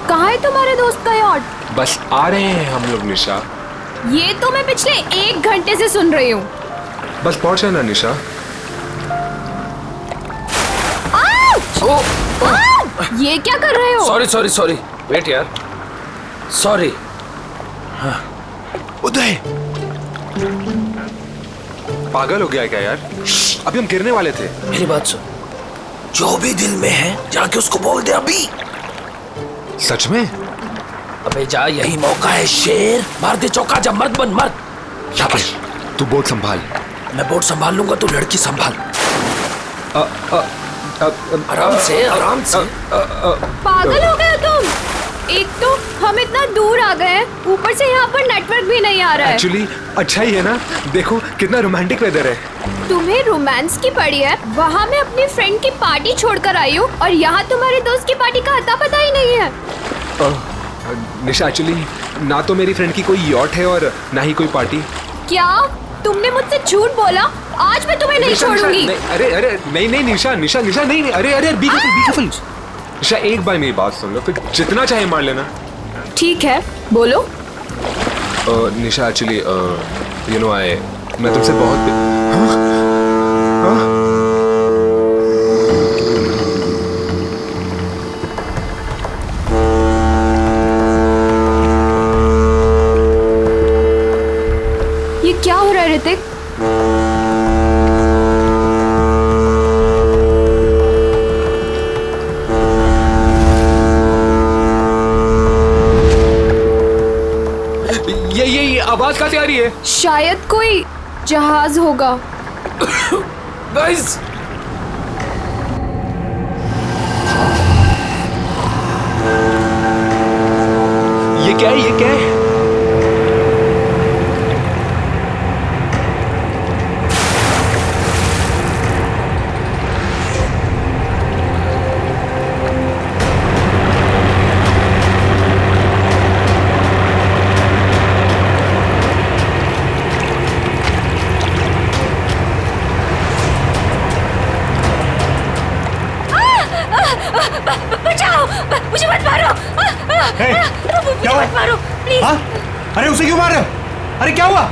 कहाँ है तुम्हारे दोस्त का यॉट? बस आ रहे हैं हम लोग निशा। ये तो मैं पिछले 1 घंटे से सुन रही हूँ। बस पहुंचे ना निशा। ये क्या कर रहे हो? सॉरी सॉरी सॉरी, वेट यार, सॉरी। उदय पागल हो गया क्या यार? अभी हम गिरने वाले थे। मेरी बात सुन, जो भी दिल में है जाके उसको बोल दे अभी। सच में? अबे जा, यही मौका है शेर। मार दे चौका, जब मर्द बन मर्द। शाबाश, तू बोट संभाल। मैं बोट संभाल लूंगा, तू लड़की संभाल। आराम से आराम से। पागल हो गए तुम? एक तो हम इतना दूर आ गए हैं, ऊपर से यहाँ पर नेटवर्क भी नहीं आ रहा है। एक्चुअली अच्छा ही है ना, देखो कितना रोमांटिक वेदर है। तुम्हें रोमांस की पड़ी है? वहाँ मैं अपनी फ्रेंड की पार्टी छोड़कर आई हूँ और यहाँ तुम्हारे दोस्त की पार्टी का अता पता ही नहीं है। निशा एक्चुअली ना तो मेरी फ्रेंड की कोई यॉट है और ना ही कोई पार्टी। क्या तुमने मुझसे झूठ बोला? आज मैं तुम्हें नहीं छोड़ूंगी। अरे अरे नहीं नहीं निशा निशा निशा नहीं, अरे अरे बी केयरफुल। निशा एक बार मेरी बात सुन लो, फिर जितना चाहे मार लेना। ठीक है, बोलो। निशा एक्चुअली यू नो मैं तुमसे बहुत ये क्या हो रहा है ऋतिक? ये आवाज कहाँ से आ रही है? शायद कोई जहाज होगा। गाइस, ये क्या है? ये क्या है? बचाओ, मुझे मत मारो। क्या हुआ? मत मारो प्लीज। हाँ? अरे उसे क्यों मार रहे हो? अरे क्या हुआ?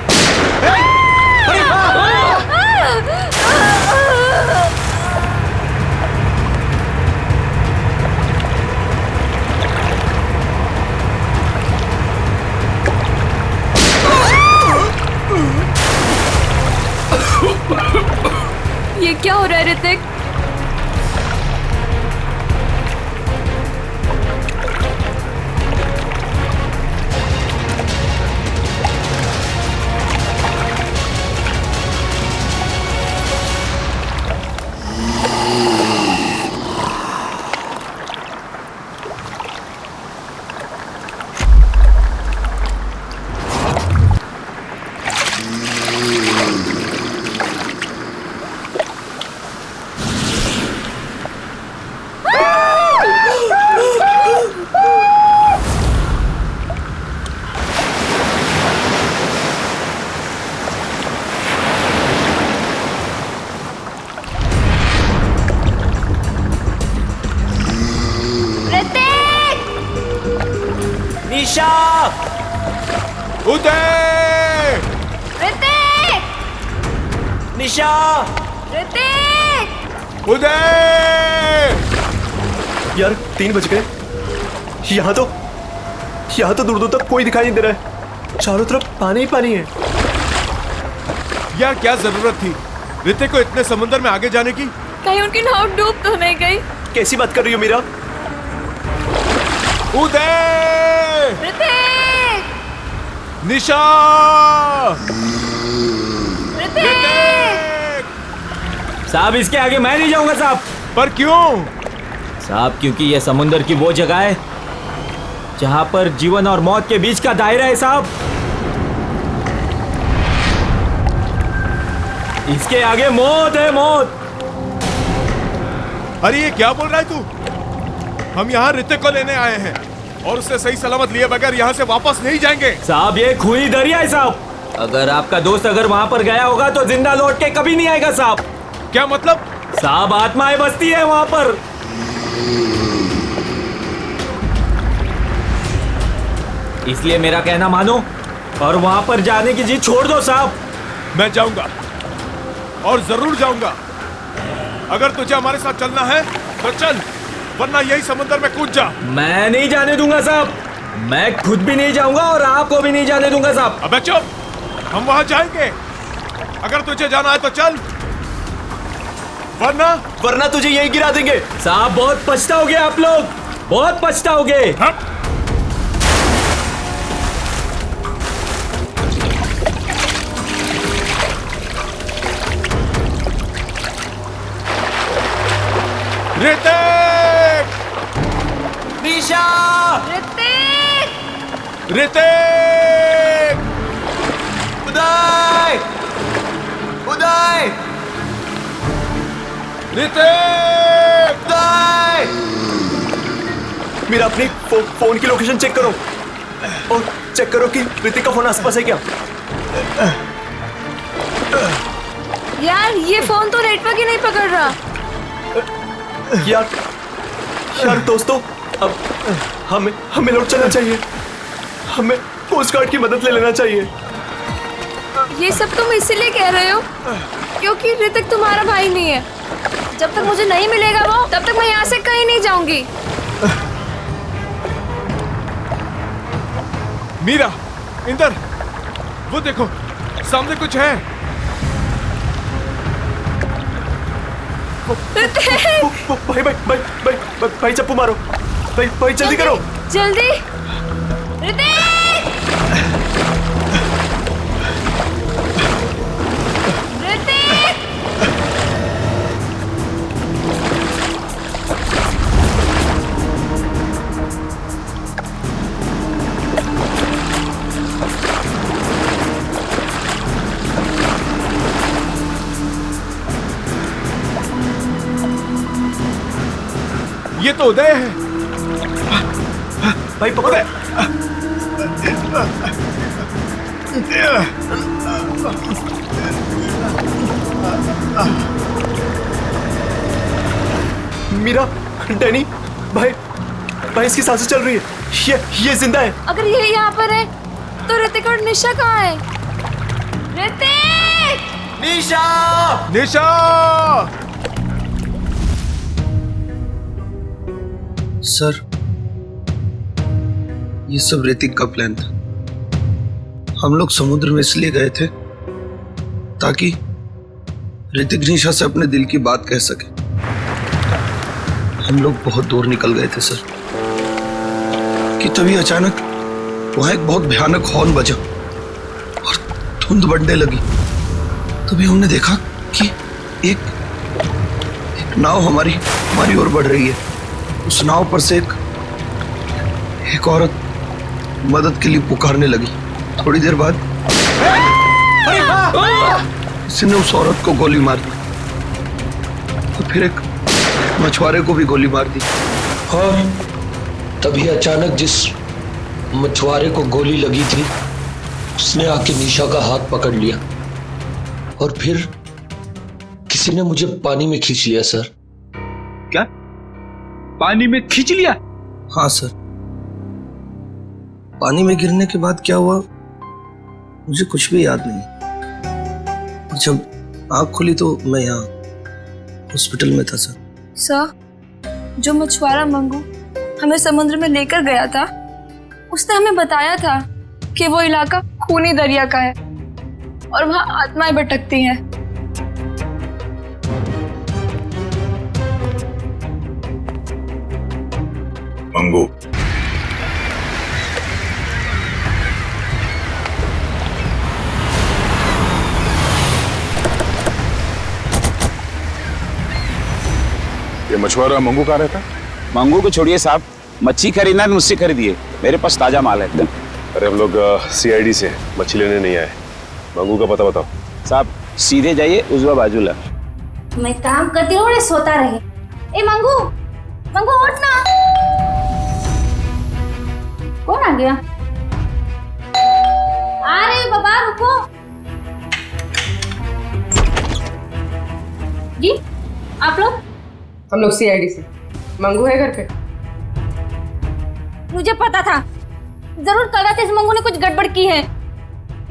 ये क्या हो रहा है ऋतिक? निशा, उदय! ऋतिक! निशा, ऋतिक! उदय! यार 3 बज गए। यहाँ तो दूर दूर तक कोई दिखाई नहीं दे रहा है। चारों तरफ पानी ही पानी है। यार क्या जरूरत थी ऋतिक को इतने समुद्र में आगे जाने की? कहीं उनकी नाव डूब तो नहीं गई? कैसी बात कर रही हो मीरा? उदय! ऋतिक! निशा! ऋतिक! साहब इसके आगे मैं नहीं जाऊंगा साहब। पर क्यों? साहब क्योंकि यह समुंदर की वो जगह है जहां पर जीवन और मौत के बीच का दायरा है साहब। इसके आगे मौत है, मौत। अरे ये क्या बोल रहा है तू? हम यहाँ ऋतिक को लेने आए हैं और उससे सही सलामत लिए बगैर यहाँ से वापस नहीं जाएंगे। साहब ये खुली दरिया है साहब। अगर आपका दोस्त अगर वहां पर गया होगा तो जिंदा लौट के कभी नहीं आएगा साहब। क्या मतलब? साहब आत्माएं बसती है वहां पर। इसलिए मेरा कहना मानो और वहां पर जाने की जिद छोड़ दो साहब। मैं जाऊंगा और जरूर जाऊंगा। अगर तुझे हमारे साथ चलना है तो चल, वरना यही समुद्र में कूद जा। मैं नहीं जाने दूंगा साहब, मैं खुद भी नहीं जाऊंगा और आपको भी नहीं जाने दूंगा साहब। अबे चुप, हम वहां जाएंगे। अगर तुझे जाना है तो चल, वरना तुझे यही गिरा देंगे। साहब बहुत पछताओगे आप लोग, बहुत पछताओगे। ऋतिक! निशा! ऋतिक! उदय! उदय! ऋतिक! उदय! मेरा अपनी फोन की लोकेशन चेक करो और चेक करो कि ऋतिक का फोन आसपास है क्या। यार ये फोन तो नेटवर्क ही नहीं पकड़ रहा। यार दोस्तों, अब हमें लौट चलना चाहिए। हमें कोस्ट गार्ड की मदद ले लेना चाहिए। ये सब तुम इसीलिए कह रहे हो क्योंकि ऋतिक तुम्हारा भाई नहीं है। जब तक मुझे नहीं मिलेगा वो, तब तक मैं यहाँ से कहीं नहीं जाऊंगी। मीरा, इंदर, वो देखो सामने कुछ है। भाई चप्पू मारो। भाई जल्दी करो, जल्दी। ऋतिक! ऋतिक! ये तो उदय है। भाई पकड़ो। मीरा, डैनी, भाई इसकी सांसें चल रही है। ये जिंदा है। अगर ये यहाँ पर है तो ऋतिक और निशा कहाँ है? ऋतिक! निशा! निशा! सर, ये सब ऋतिक का प्लान था। हम लोग समुद्र में इसलिए गए थे ताकि ऋतिक निशा से अपने दिल की बात कह सके। हम लोग बहुत दूर निकल गए थे सर कि तभी अचानक वहां एक बहुत भयानक हॉर्न बजा और धुंध बढ़ने लगी। तभी हमने देखा कि एक नाव हमारी ओर बढ़ रही है। उस नाव पर से एक औरत मदद के लिए पुकारने लगी। थोड़ी देर बाद किसी ने उस औरत को गोली मार दी और फिर एक मछुआरे को भी गोली मार दी। हाँ, तभी अचानक जिस मछुआरे को गोली लगी थी उसने आके निशा का हाथ पकड़ लिया और फिर किसी ने मुझे पानी में खींच लिया सर। क्या? पानी में खींच लिया? हाँ सर। पानी में गिरने के बाद क्या हुआ मुझे कुछ भी याद नहीं। और जब आँख खुली तो मैं यहाँ हॉस्पिटल में था सर। सर, जो मछुआरा मंगू हमें समुद्र में लेकर गया था, उसने हमें बताया था कि वो इलाका खूनी दरिया का है और वहाँ आत्माएं भटकती हैं। मंगू, ये मछुआरा मंगू कहाँ रहता? मंगू को छोड़िए साहब, मच्छी खरीदना है मुझसे खरीदिए, मेरे पास ताजा माल है एकदम। अरे हम लोग सीआईडी से मछली लेने नहीं आए। मंगू का पता बताओ। साहब सीधे जाइए, उजवा बाजूला। मैं काम करती हूँ, सोता रहे। ए मंगू, मंगू उठ ना। कौन आ गया? आ रहे हो बाबा, रुको। जी आप लोग? हम लोग सीआईडी से। मंगू है घर पे? मुझे पता था जरूर कल रात इस मंगू ने कुछ गड़बड़ की है,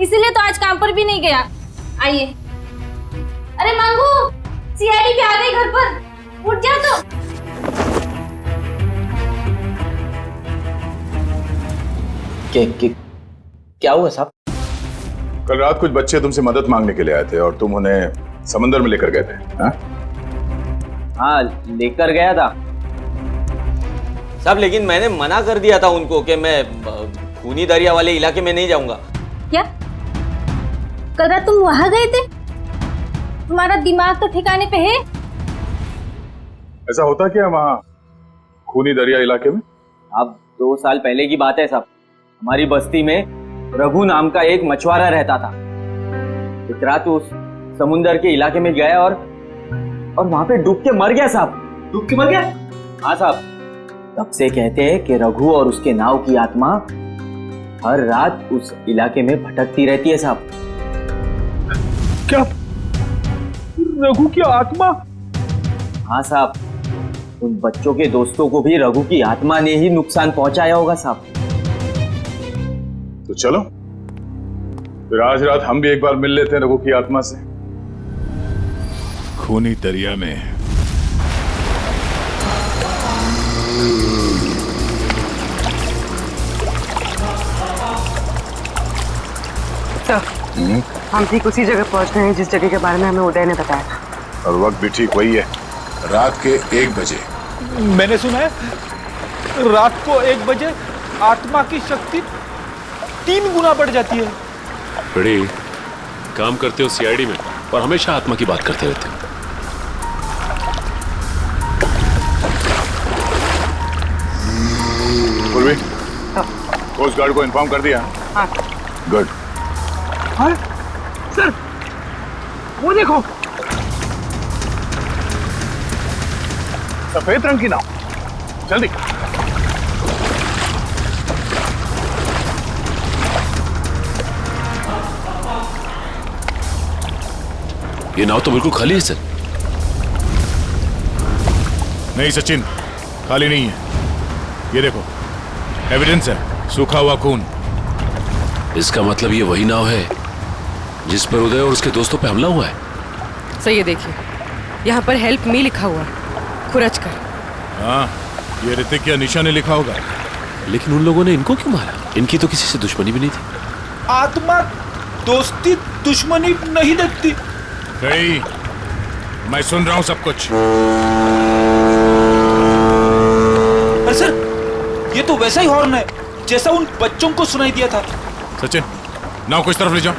इसीलिए तो आज काम पर भी नहीं गया। आइए। अरे मंगू, सीआईडी भी आ गई घर पर, उठ जा तो। क्या हुआ साहब? कल रात कुछ बच्चे तुमसे मदद मांगने के लिए आए थे और तुम उन्हें समंदर में लेकर गए थे। हाँ, लेकर गया था साहब, लेकिन मैंने मना कर दिया था उनको कि मैं खूनी दरिया वाले इलाके में नहीं जाऊंगा। क्या कल रात तुम वहां गए थे? तुम्हारा दिमाग तो ठिकाने पे है? ऐसा होता क्या वहां खूनी दरिया इलाके में? अब 2 साल पहले की बात है साहब। हमारी बस्ती में रघु नाम का एक मछुआरा रहता था। एक रात उस समुंदर के इलाके में गया और वहां पे डूब के मर गया साहब। डूब के मर गया? हाँ साहब। तब से कहते हैं कि रघु और उसके नाव की आत्मा हर रात उस इलाके में भटकती रहती है साहब। क्या? रघु की आत्मा? हाँ साहब, उन बच्चों के दोस्तों को भी रघु की आत्मा ने ही नुकसान पहुंचाया होगा साहब। तो चलो फिर आज रात हम भी एक बार मिल लेते हैं रघु की आत्मा से। खूनी दरिया में हम ठीक उसी जगह पहुंच गए हैं जिस जगह के बारे में हमें उदय ने बताया था। और वक्त भी ठीक वही है, रात के 1 बजे। मैंने सुना है रात को 1 बजे आत्मा की शक्ति 3 गुना बढ़ जाती है। बड़ी काम करते हो सीआईडी में और हमेशा आत्मा की बात करते रहते हो। पूर्वी, कोस्ट गार्ड को इन्फॉर्म कर दिया? हाँ। गुड। हाँ सर, वो देखो, सफेद रंग की नाव। जल्दी। ये नाव तो बिल्कुल खाली है सर। नहीं सचिन, खाली नहीं है। ये देखो, एविडेंस है, सूखा हुआ खून। इसका मतलब ये वही नाव है जिस पर उदय और उसके दोस्तों पे हमला हुआ है। सर ये देखिए, यहाँ पर हेल्प मी लिखा हुआ है, खुरच कर। हाँ, ये ऋतिक या निशा ने लिखा होगा। लेकिन उन लोगों ने इनको क्यों मारा? इनकी तो किसी से दुश्मनी भी नहीं थी। आत्मा दोस्ती दुश्मनी नहीं देखती। गई, मैं सुन रहा हूं सब कुछ। अरे सर, ये तो वैसा ही हॉर्न है जैसा उन बच्चों को सुनाई दिया था। सचिन, नाव को इस तरफ ले जाओ।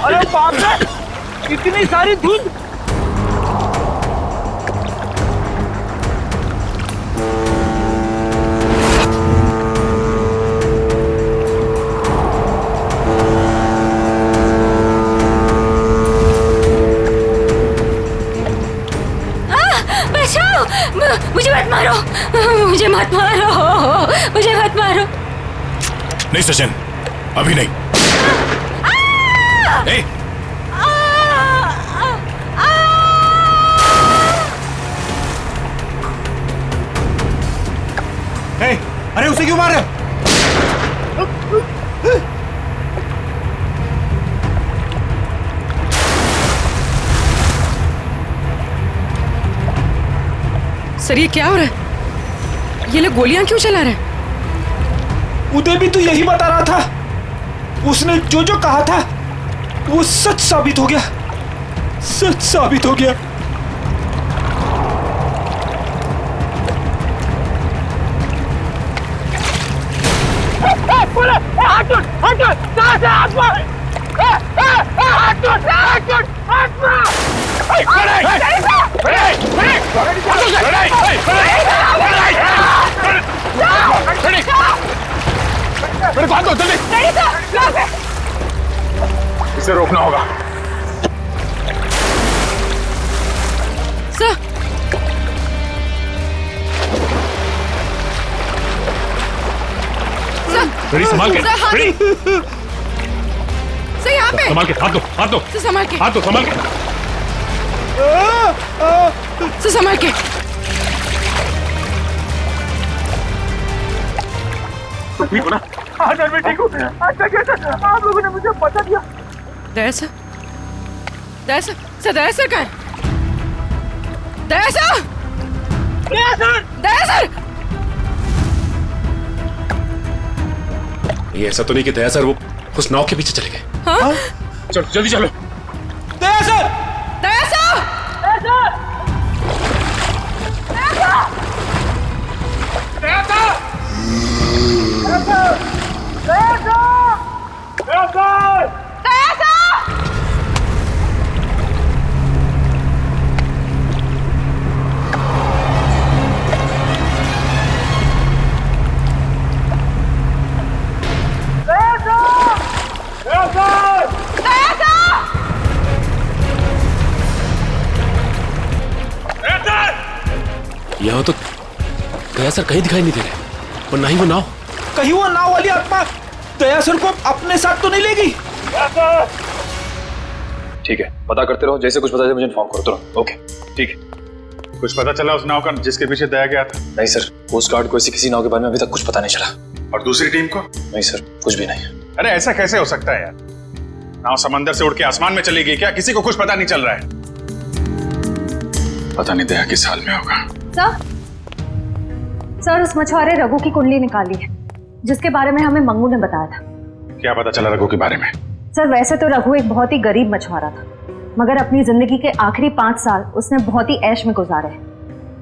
अरे बाप रे, इतनी सारी धुंध। मुझे मत मारो, मुझे मत मारो, मुझे मत मारो। नहीं सचिन, अभी नहीं। ए! अरे उसे क्यों मार रहे? सर ये क्या हो रहा है? ये लोग गोलियां क्यों चला रहे हैं? उदय भी तो यही बता रहा था। उसने जो जो कहा था वो सच साबित हो गया, सच साबित हो गया। इसे रोकना होगा। सर बड़ी संभाल के, बड़ी सर यहाँ पे संभाल के, हाथ दो, हाथ दो, सर संभाल के, हाथ दो, संभाल के। सर संभाल के। ठीक हो ना? हाँ सर मैं ठीक हूँ। अच्छा क्या सर आप लोगों ने मुझे बता दिया। दया सर, दया सर, सर दया सर कहाँ है? दया सर, दया सर, दया सर। ये ऐसा तो नहीं कि दया सर वो उस नाव के पीछे चले गए? हाँ? चलो जल्दी चलो। दया सर, दया सर, दया सर, दया सर, दया सर, दया सर, दया सर, दया सर, दया सर। यहाँ तो दया सर कहीं दिखाई नहीं दे रहे, और ना ही वो नाव। कहीं वो नाव वाली आत्मा दया सर को अपने साथ तो नहीं लेगी? ठीक है, पता करते रहो, जैसे कुछ पता चले मुझे इन्फॉर्म करो तुरंत। ओके ठीक है। कुछ पता चला उस नाव का जिसके पीछे दया गया था? नहीं सर, कोस्ट गार्ड को ऐसी किसी नाव के बारे में अभी तक कुछ पता नहीं चला। और दूसरी टीम को? नहीं सर, कुछ भी नहीं। अरे ऐसा कैसे हो सकता है यार? नाव समंदर से उड़ के आसमान में चली गई क्या? किसी को कुछ पता नहीं चल रहा है। पता नहीं दया किस हाल में होगा। सर उस मछुआरे रघु की कुंडली निकाली है, जिसके बारे में हमें मंगू ने बताया था। क्या पता चला रघु के बारे में? सर वैसे तो रघु एक बहुत ही गरीब मछुआरा था, मगर अपनी जिंदगी के आखिरी 5 साल उसने बहुत ही ऐश में गुजारे।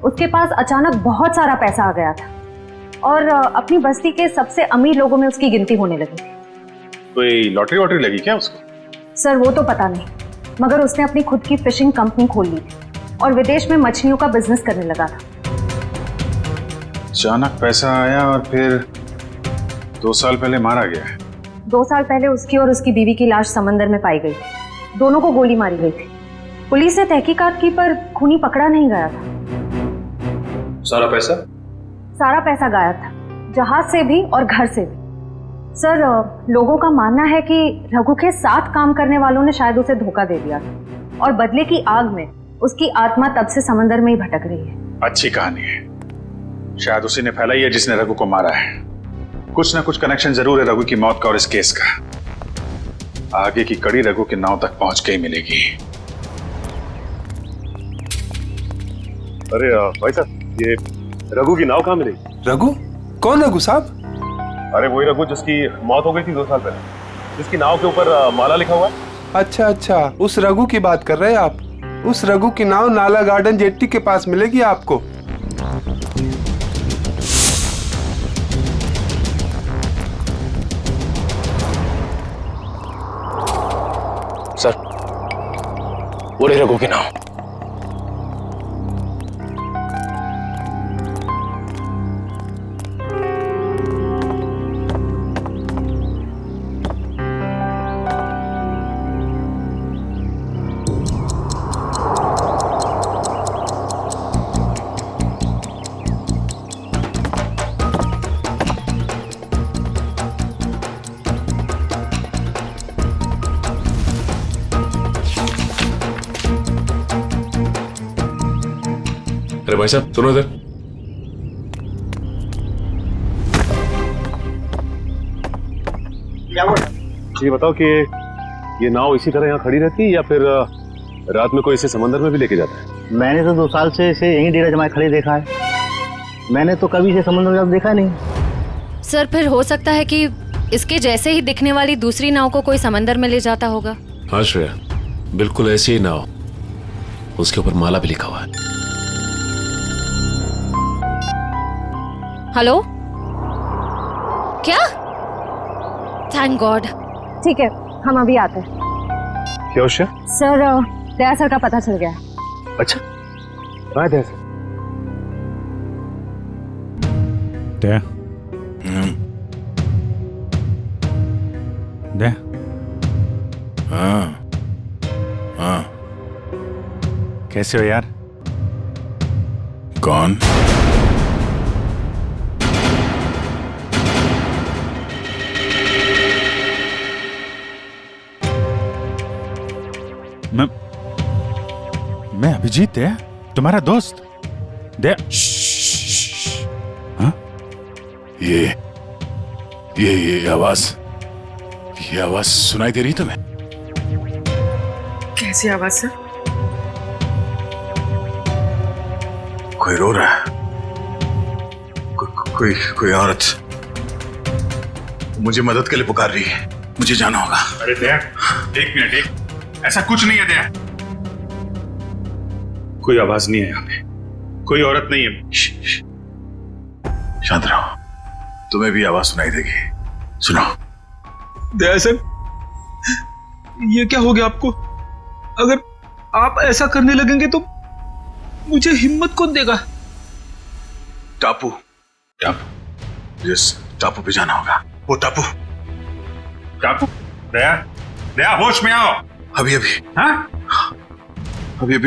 उसके पास अचानक बहुत सारा पैसा आ गया था और अपनी बस्ती के सबसे अमीर लोगों में उसकी गिनती होने लगी थी। कोई लॉटरी वॉटरी लगी क्या उसको? सर वो तो पता नहीं, मगर उसने अपनी खुद की फिशिंग कंपनी खोल ली थी और विदेश में मछलियों का बिजनेस करने लगा था। अचानक पैसा आया और फिर 2 साल पहले मारा गया है। 2 साल पहले उसकी और उसकी बीवी की लाश समंदर में पाई गई थी। दोनों को गोली मारी गई थी। पुलिस ने तहकीकात की पर खूनी पकड़ा नहीं गया था। सारा पैसा? सारा पैसा गायब था, जहाज से भी और घर से भी। सर लोगों का मानना है कि रघु के साथ काम करने वालों ने शायद उसे धोखा दे दिया था और बदले की आग में उसकी आत्मा तब से समंदर में ही भटक रही है। अच्छी कहानी है, शायद उसी ने फैलाई है जिसने रघु को मारा है। कुछ ना कुछ कनेक्शन जरूर है रघु की मौत का और इस केस का। आगे की कड़ी रघु के नाव तक पहुंच के ही मिलेगी। अरे भाई साहब, ये रघु की नाव कहाँ मिलेगी? रघु? कौन रघु साहब? अरे वही रघु जिसकी मौत हो गई थी 2 साल पहले, जिसकी नाव के ऊपर माला लिखा हुआ है। अच्छा, उस रघु की बात कर रहे हैं आप? उस रघु की नाव नाला गार्डन जेट्टी के पास मिलेगी आपको। सर वो रही रघु की नाव। अरे भाई साहब सुनो इधर। ये बताओ कि ये नाव इसी तरह यहाँ खड़ी रहती है या फिर रात में कोई इसे समंदर में भी लेके जाता है? मैंने तो 2 साल से इसे यहीं डेरा जमाए खड़े देखा है। मैंने तो कभी इसे समुद्र में देखा नहीं। सर फिर हो सकता है कि इसके जैसे ही दिखने वाली दूसरी नाव को कोई समंदर में ले जाता होगा। हाँ श्रेया, बिल्कुल ऐसी ही नाव, उसके ऊपर माला भी लिखा हुआ है। हेलो, क्या? Thank God. ठीक है, हम अभी आते हैं। क्या हो श्रेया? सर दया सर का पता चल गया। अच्छा, कहाँ दया सर? दया, दया, हाँ हाँ। कैसे हो यार? कौन? अभिजीत है तुम्हारा दोस्त? दे हाँ? ये आवाज सुनाई दे रही तुम्हें? कैसी आवाज सर? कोई रो रहा है, कोई औरत मुझे मदद के लिए पुकार रही है, मुझे जाना होगा। अरे दया, एक मिनट, ऐसा कुछ नहीं है दया। कोई आवाज नहीं है यहाँ पे, कोई औरत नहीं है। शांत रहो, तुम्हें भी आवाज सुनाई देगी, सुनो। दया सर, ये क्या हो गया आपको? अगर आप ऐसा करने लगेंगे तो मुझे हिम्मत कौन देगा? टापू जिस टापू पे जाना होगा, वो टापू। दया होश में आओ। अभी हाँ? अभी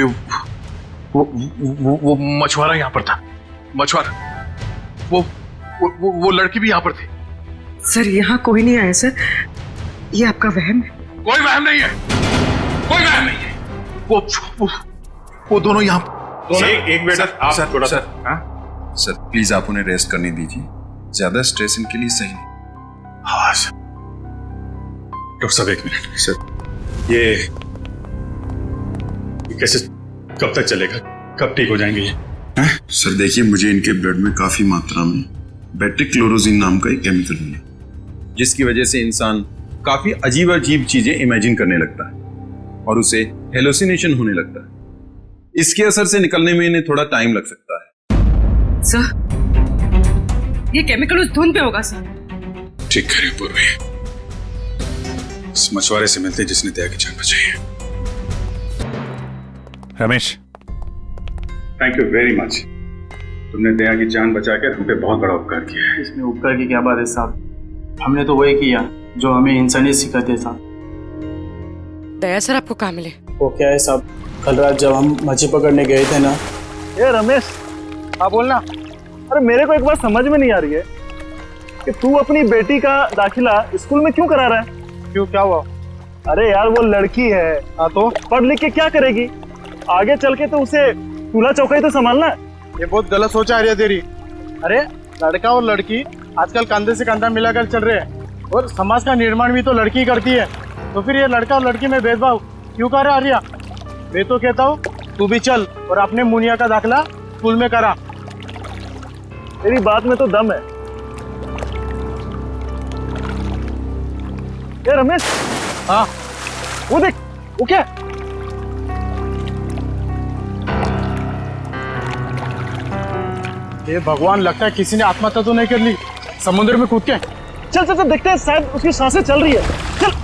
वो मछुआरा यहाँ पर था, वो लड़की भी यहाँ पर थी। सर यहाँ कोई नहीं आया सर, ये आपका वहम है। कोई वहम नहीं है। वो दोनों यहाँ। एक मिनट आप थोड़ा सा। सर प्लीज आप उन्हें रेस्ट करने दीजिए, ज्यादा स्ट्रेस इनके लिए सही नहीं। हाँ सर। डॉक्टर साहब एक मिनट सर, ये कैसे, कब तक चलेगा, कब ठीक हो जाएंगे ये? सर देखिए, मुझे इनके ब्लड में काफी मात्रा में बेटिक्लोरोजिन नाम का एक केमिकल मिला, जिसकी वजह से इंसान काफी अजीब चीजें इमेजिन करने लगता है और उसे हेलुसिनेशन होने लगता है। इसके असर से निकलने में इन्हें थोड़ा टाइम लग सकता है। सर ये केमिकल उस धुंध पे होगा सर। ठीक कह रही पूर्वी, इस मछुआरे से मिलते जिसने दया की जान बचाई है। Ramesh, thank you very much, तुमने दया की जान बचाकर हम पे बहुत बड़ा उपकार किया है। इसमें उपकार की क्या बात है साहब, हमने तो वही किया जो हमें इंसानियत सिखाते साहब। दया सर आपको कहाँ मिले? वो क्या है साहब, कल रात जब हम मछली पकड़ने गए थे ना। ये रमेश, हाँ बोलना। अरे मेरे को एक बात समझ में नहीं आ रही है कि तू अपनी बेटी का दाखिला स्कूल में क्यों करा रहा है? क्यों, क्या हुआ? अरे यार वो लड़की है, हाँ तो पढ़ लिख के क्या करेगी? आगे चल के तो उसे चूल्हा चौका तो संभालना है। ये बहुत गलत सोच आ रही है तेरी। अरे लड़का और लड़की आजकल कंधे से कंधा मिलाकर चल रहे हैं और समाज का निर्माण भी तो लड़की करती है, तो फिर ये लड़का और लड़की में भेदभाव क्यों कर रहा आर्या? मैं तो कहता हूँ तू भी चल और अपने मुनिया का दाखिला स्कूल में करा। तेरी बात में तो दम है। ये रमेश, हाँ वो देख, वो क्या? ये भगवान, लगता है किसी ने आत्महत्या तो नहीं कर ली समुद्र में कूद के। चल चल चल देखते हैं, शायद उसकी सांसें चल रही है। चल।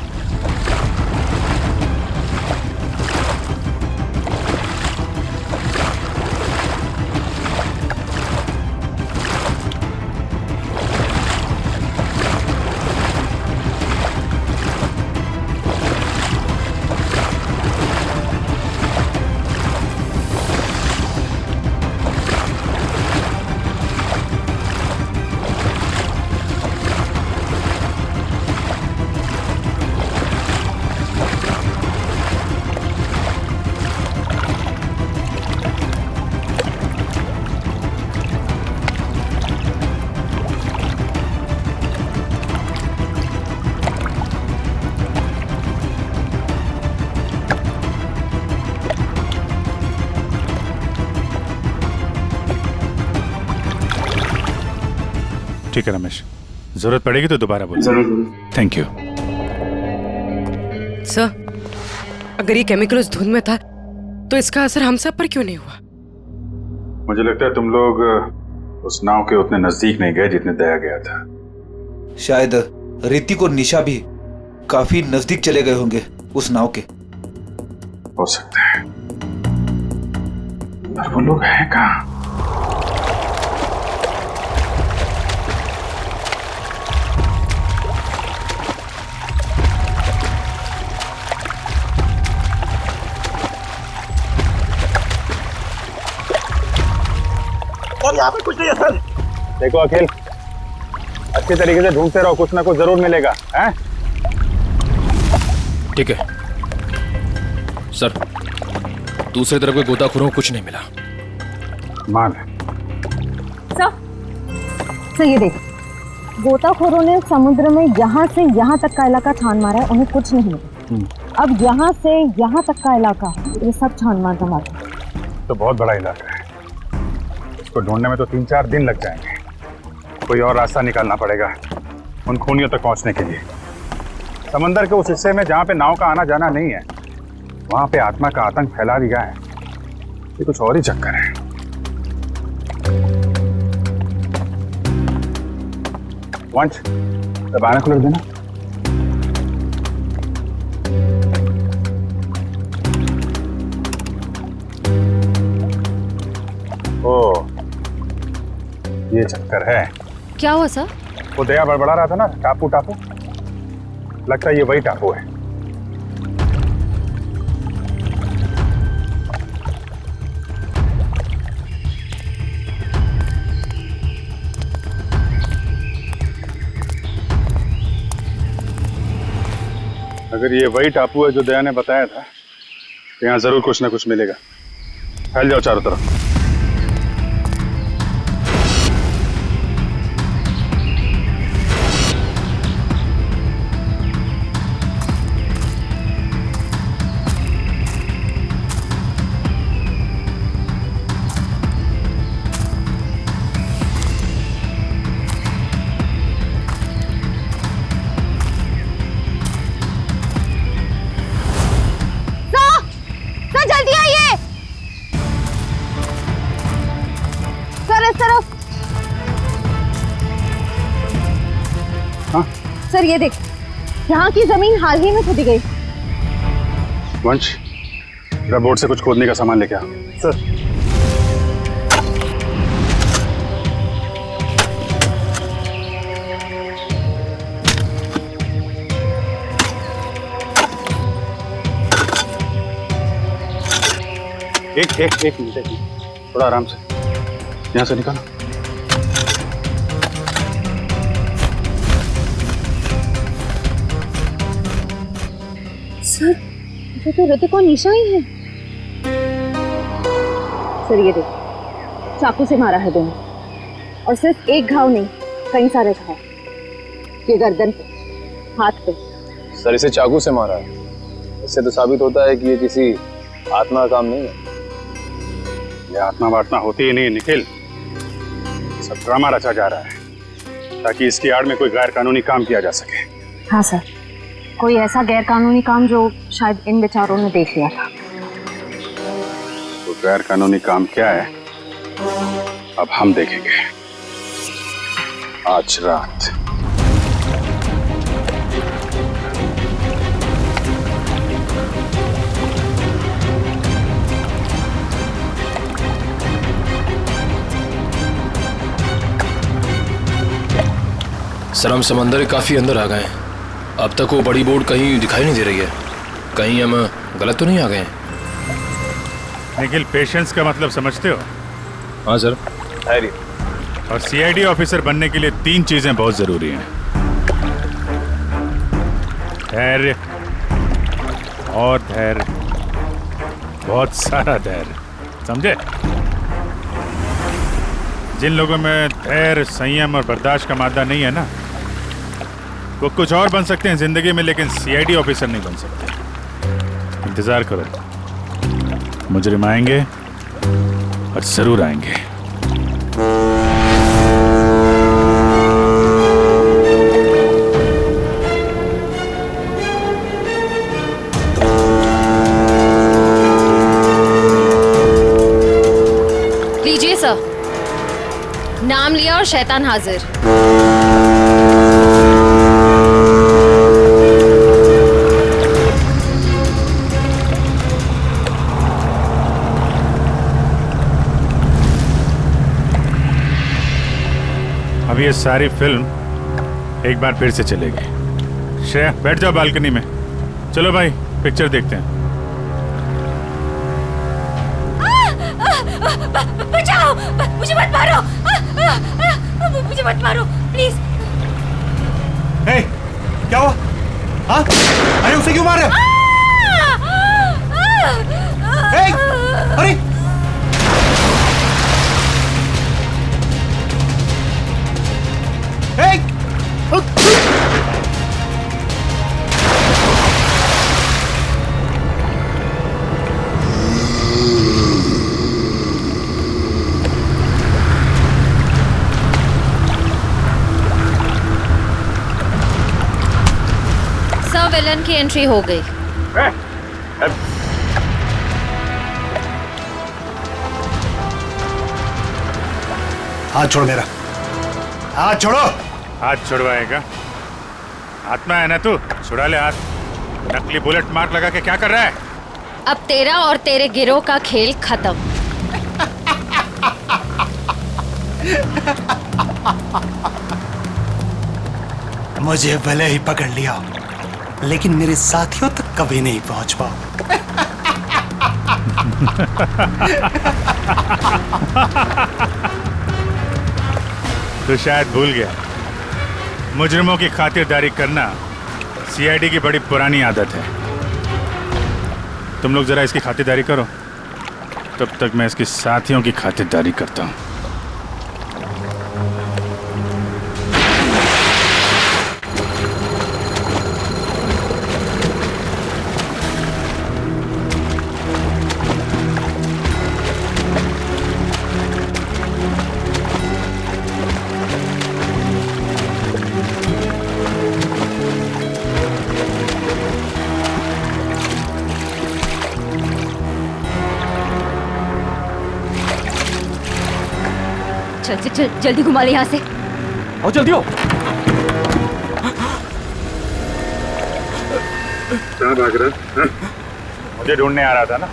ठीक है रमेश, जरूरत पड़ेगी तो दोबारा बोलो। जरूर। Thank you. सर अगर ये केमिकल उस धुंध में था तो इसका असर हम सब पर क्यों नहीं हुआ? मुझे लगता है तुम लोग उस नाव के उतने नजदीक नहीं गए जितने दया गया था। शायद ऋतिक और निशा भी काफी नजदीक चले गए होंगे उस नाव के। हो सकता है, पर वो लोग हैं कहाँ? और यहाँ पे कुछ नहीं है सर। देखो अखिल, अच्छे तरीके से ढूंढते रहो, कुछ ना कुछ जरूर मिलेगा। हैं? ठीक है सर, दूसरी तरफ के गोताखोरों को कुछ नहीं मिला। मान सर ये देख, गोताखोरों ने समुद्र में यहाँ से यहाँ तक का इलाका छान मारा है, उन्हें कुछ नहीं मिला। अब यहाँ से यहाँ तक का इलाका ये सब छान मार दमाते। तो बहुत बड़ा इलाका है, इसको ढूंढने में तो 3-4 दिन लग जाएंगे। कोई और रास्ता निकालना पड़ेगा उन खूनियों तक पहुंचने के लिए। समंदर के उस हिस्से में जहाँ पे नाव का आना जाना नहीं है, वहां पे आत्मा का आतंक फैला दिया है। ये कुछ और ही चक्कर है। वंश, दबाना खुल देना। ओ, ये चक्कर है। क्या हुआ सर? वो दया बड़बड़ा रहा था ना, टापू टापू, लगता है ये वही टापू है। अगर ये वही टापू है जो दया ने बताया था, तो यहाँ जरूर कुछ ना कुछ मिलेगा। फैल जाओ चारों तरफ। सर ये देख, यहाँ की जमीन हाल ही में खोदी गई। वंश, जरा बोट से कुछ खोदने का सामान लेके आ। सर। एक मिनट, थोड़ा आराम से, यहाँ से निकालो। सर, ये तो ऋतिक और निशा ही है। सर ये देख, चाकू से मारा है दोनों, और सिर्फ एक घाव नहीं, कई सारे घाव। ये गर्दन पे, हाथ पे। सर इसे चाकू से मारा है, इससे तो साबित होता है कि ये किसी आत्मा का काम नहीं है। ये आत्मा वात्मा होती ही नहीं निखिल, सब ड्रामा रचा जा रहा है ताकि इसकी आड़ में कोई गैर कानूनी काम किया जा सके। हाँ सर, कोई ऐसा गैर कानूनी काम जो शायद इन बेचारों ने देख लिया था। तो गैर कानूनी काम क्या है, अब हम देखेंगे आज रात। सर हम समंदर के काफी अंदर आ गए हैं। अब तक वो बड़ी बोट कहीं दिखाई नहीं दे रही है। कहीं हम गलत तो नहीं आ गए हैं? निखिल, पेशेंस का मतलब समझते हो? हाँ सर। धैर्य। और सीआईडी ऑफिसर बनने के लिए 3 चीजें बहुत जरूरी हैं। धैर्य और धैर्य, बहुत सारा धैर्य, समझे? जिन लोगों में धैर्य, संयम और बर्दाश्त का मादा नहीं है ना, वो कुछ और बन सकते हैं जिंदगी में, लेकिन सीआईडी ऑफिसर नहीं बन सकते। इंतजार करो, मुजरिम आएंगे और जरूर आएंगे। लीजिए सर, नाम लिया और शैतान हाजिर। अब ये सारी फिल्म एक बार फिर से चलेगी। श्रेया, बैठ जाओ बालकनी में। चलो भाई, पिक्चर देखते हैं। बचाओ, मुझे मत मारो, मुझे मत मारो प्लीज। हे, क्या हुआ? हाँ? अरे उसे क्यों मार रहे हो? अरे सब विलन की एंट्री हो गई। हाथ छोड़ मेरा, हाथ छोड़ो। हाथ छुड़वाएगा? आत्मा है ना तू, छुड़ा ले हाथ। नकली बुलेट मार्क लगा के क्या कर रहा है? अब तेरा और तेरे गिरोह का खेल खत्म। मुझे भले ही पकड़ लिया, लेकिन मेरे साथियों तक कभी नहीं पहुंच पाओ। तो शायद भूल गया, मुजरिमों की खातिरदारी करना सीआईडी की बड़ी पुरानी आदत है। तुम लोग जरा इसकी खातिरदारी करो, तब तक मैं इसके साथियों की खातिरदारी करता हूँ। चल चल चल, जल्दी घुमा ले यहाँ से। आओ जल्दी हो। कहाँ भाग रहा है? मुझे ढूंढने आ रहा था ना,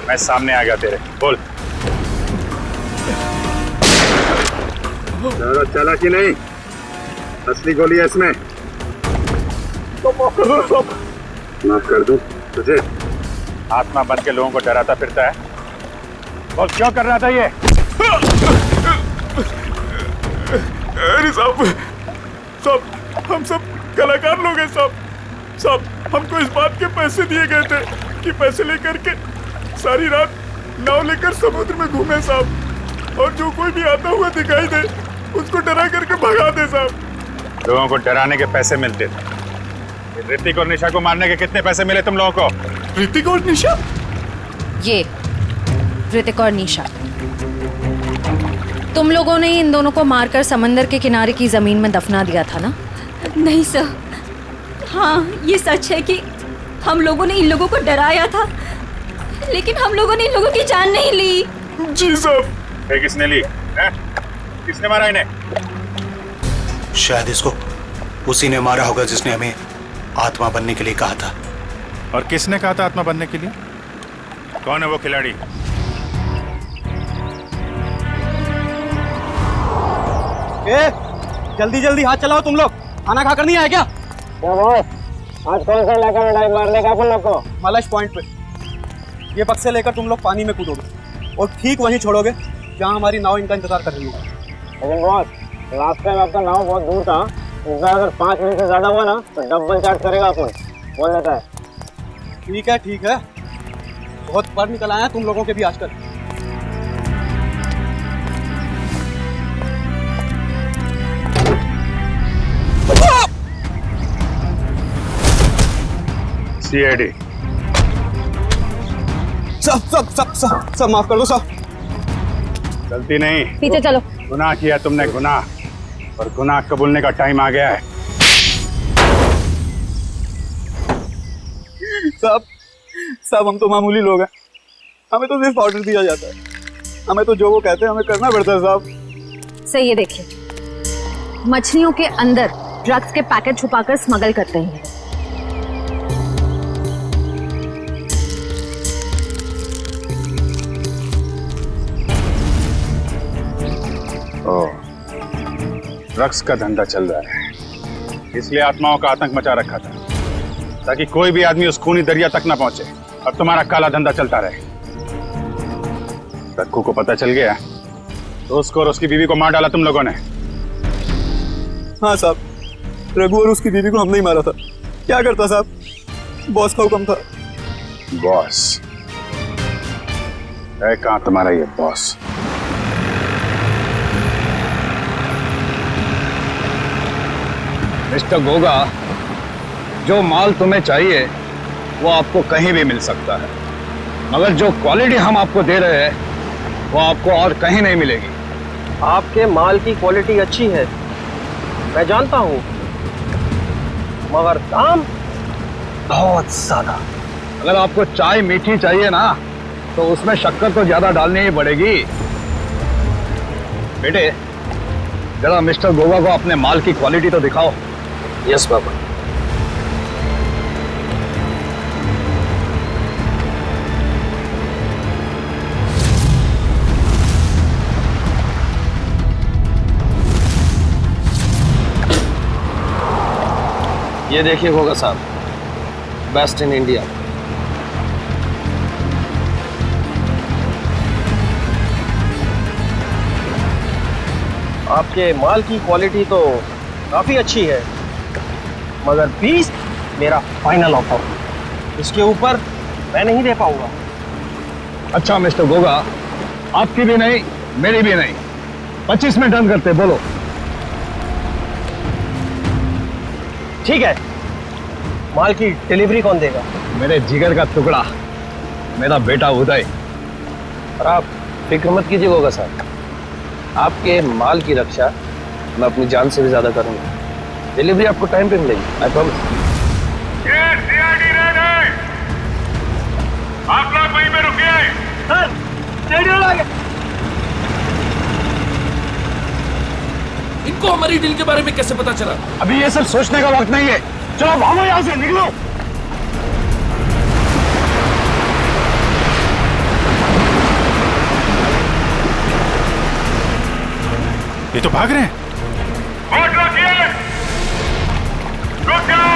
मैं सामने आ गया तेरे। बोल। ज्यादा चालाकी नहीं, असली गोली है इसमें। तो माफ कर दो। माफ कर दूं तुझे? आत्मा बन के लोगों को डराता फिरता है। बोल क्यों कर रहा था ये? अरे साहब, हम सब कलाकार लोग हैं साहब। हमको इस बात के पैसे दिए गए थे कि पैसे लेकर के सारी रात नाव लेकर समुद्र में घूमे साहब, और जो कोई भी आता हुआ दिखाई दे उसको डरा करके भगा दे साहब। लोगों को डराने के पैसे मिलते थे। ऋतिक और निशा को मारने के कितने पैसे मिले तुम लोगों को? ऋतिक और निशा? ये ऋतिक और निशा, तुम लोगों ने इन दोनों को मारकर समंदर के किनारे की जमीन में दफना दिया था ना? नहीं सर, हाँ ये सच है कि हम लोगों ने इन लोगों को डराया था, लेकिन हम लोगों ने इन लोगों की जान नहीं ली। जी साहब। फिर किसने ली है? किसने मारा इन्हें? शायद इसको उसी ने मारा होगा जिसने हमें आत्मा बनने के लिए कहा था। और किसने कहा था आत्मा बनने के लिए? कौन है वो खिलाड़ी? जल्दी जल्दी हाथ चलाओ तुम लोग, खाना खाकर नहीं आए क्या? आज कौन सा इलाका में डाइव मारने का अपन लोग को? मलश पॉइंट पे। ये बक्से लेकर तुम लोग पानी में कूदोगे और ठीक वहीं छोड़ोगे जहाँ हमारी नाव इनका इंतजार कर रही होगी। लेकिन बॉस, लास्ट टाइम आपका नाव बहुत दूर था, इस बार अगर 5 मिनट से ज्यादा हुआ ना तो डबल चार्ज करेगा अपन, बोल देता है। ठीक है, बहुत पर निकल आया तुम लोगों के भी आजकल। सीआईडी। सब माफ कर दो साहब। गलती नहीं, पीछे चलो। गुनाह किया तुमने, गुनाह, और गुनाह कबूलने का टाइम आ गया है। साहब हम तो मामूली लोग हैं, हमें तो सिर्फ ऑर्डर दिया जाता है, हमें तो जो वो कहते हैं हमें करना पड़ता है साहब। सही ये देखिए, मछलियों के अंदर ड्रग्स के पैकेट छुपाकर स्मगल करते हैं। ड्रग्स का धंधा चल रहा है, इसलिए आत्माओं का आतंक मचा रखा था ताकि कोई भी आदमी उस खूनी दरिया तक ना पहुंचे। अब तुम्हारा काला धंधा चलता रहे। रक्कू को पता चल गया तो उसको और उसकी बीवी को मार डाला तुम लोगों ने। हाँ साहब, रघु और उसकी बीवी को हमने ही मारा था। क्या करता साहब, बॉस का हुक्म था। बॉस? है कहाँ तुम्हारा ये बॉस? मिस्टर गोगा, जो माल तुम्हें चाहिए वो आपको कहीं भी मिल सकता है, मगर जो क्वालिटी हम आपको दे रहे हैं वो आपको और कहीं नहीं मिलेगी। आपके माल की क्वालिटी अच्छी है, मैं जानता हूँ, मगर दाम बहुत ज्यादा। अगर आपको चाय मीठी चाहिए ना तो उसमें शक्कर तो ज्यादा डालनी ही पड़ेगी। बेटे, जरा मिस्टर गोगा को अपने माल की क्वालिटी तो दिखाओ। यस बाबा। ये देखिए गोगा साहब, बेस्ट इन इंडिया। आपके माल की क्वालिटी तो काफी अच्छी है, मगर 20 मेरा फाइनल ऑफर, इसके ऊपर मैं नहीं दे पाऊंगा। अच्छा मिस्टर गोगा, आपकी भी नहीं मेरी भी नहीं, 25 में डन करते, बोलो। ठीक है, माल की डिलीवरी कौन देगा? मेरे जिगर का टुकड़ा, मेरा बेटा उदय। और आप फिक्र मत कीजिए गोगा साहब, आपके माल की रक्षा मैं अपनी जान से भी ज्यादा करूंगा। डिलीवरी आपको टाइम पे मिलेगी, आई प्रॉमिस। आप लोग वहीं पे रुकिए। सर, रेडियो लगा। इनको हमारी डील के बारे में कैसे पता चला? अभी ये सब सोचने का वक्त नहीं है, चलो भागो यहाँ से, निकलो। ये तो भाग रहे हैं। रुक जाओ।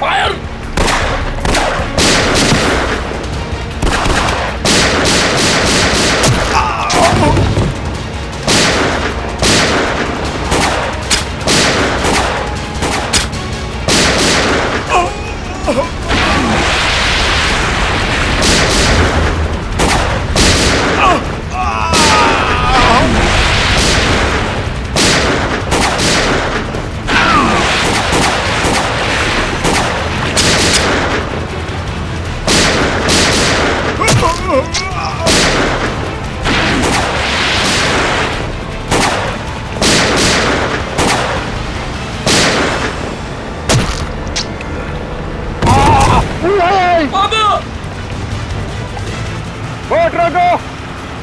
फायर!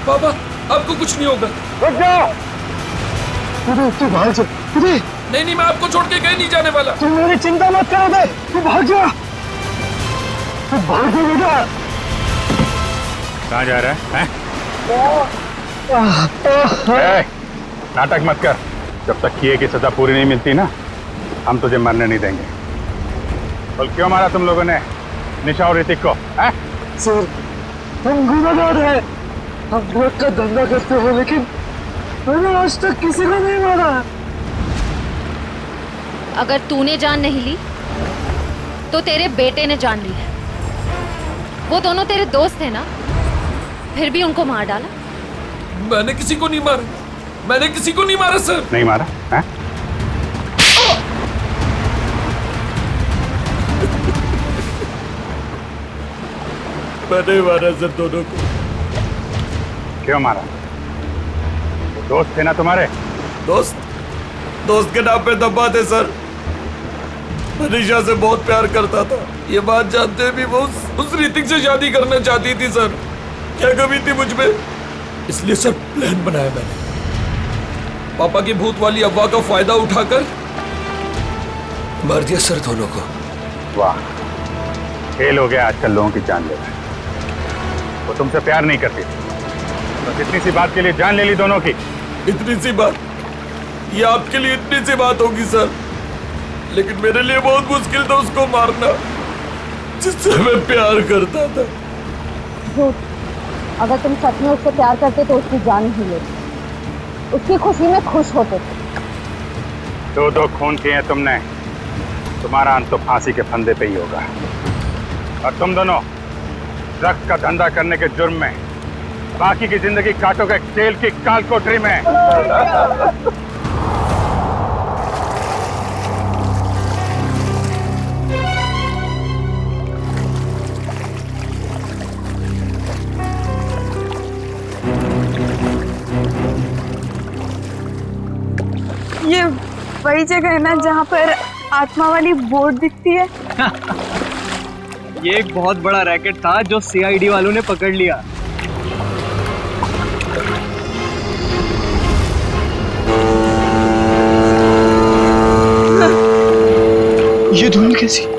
बाबा, आपको कुछ नहीं होगा। रुक जाओ। तू भाग जा। नहीं नहीं, मैं आपको छोड़ के कहीं नहीं जाने वाला। तुम मेरी चिंता मत करो बे, तू भाग जा। तू भाग जा बेटा। कहाँ जा रहा है? नाटक मत कर, जब तक किए की सजा पूरी नहीं मिलती ना, हम तुझे मरने नहीं देंगे। बोल, क्यों मारा तुम लोगों ने निशा और ऋतिक को? सर, हम गुनहगार हैं, हम ड्रग का धंधा करते हैं, लेकिन मैंने आज तक किसी को नहीं मारा। अगर तूने जान नहीं ली तो तेरे बेटे ने जान ली है। वो दोनों तेरे दोस्त थे ना, फिर भी उनको मार डाला। मैंने किसी को नहीं मारा, मैंने किसी को नहीं मारा सर। नहीं मारा है? मैंने मारा सर दोनों को। क्यों मारा? वो दोस्त थे ना तुम्हारे? दोस्त के नाम पे दबा थे सर। मैं निशा से बहुत प्यार करता था, ये बात जानते भी वो उस ऋतिक से शादी करना चाहती थी सर। क्या कमी थी मुझ में, इसलिए सर प्लान बनाया मैंने। पापा की भूत वाली अफवाह का फायदा उठाकर मार दिया सर दोनों को। वाह, खेल हो गया आजकल लोगों की जान लेना। वो तुमसे प्यार नहीं करती, बस इतनी सी बात के लिए जान ले ली दोनों की। इतनी सी बात? ये आपके लिए इतनी सी बात होगी सर, लेकिन मेरे लिए बहुत मुश्किल था उसको मारना जिससे मैं प्यार करता था। झूठ। अगर तुम सच में उससे प्यार करते तो उसकी जान ही लेते, उसकी खुशी में खुश होते थे। दो खून किए हैं तुमने, तुम्हारा अंत तो फांसी के फंदे पे ही होगा। और तुम दोनों ड्रग्स का धंधा करने के जुर्म में बाकी की जिंदगी काटोगे जेल की काल कोठरी में। ये वही जगह है ना जहाँ पर आत्मा वाली बोर्ड दिखती है? ये एक बहुत बड़ा रैकेट था जो सीआईडी वालों ने पकड़ लिया। ये धुन कैसी?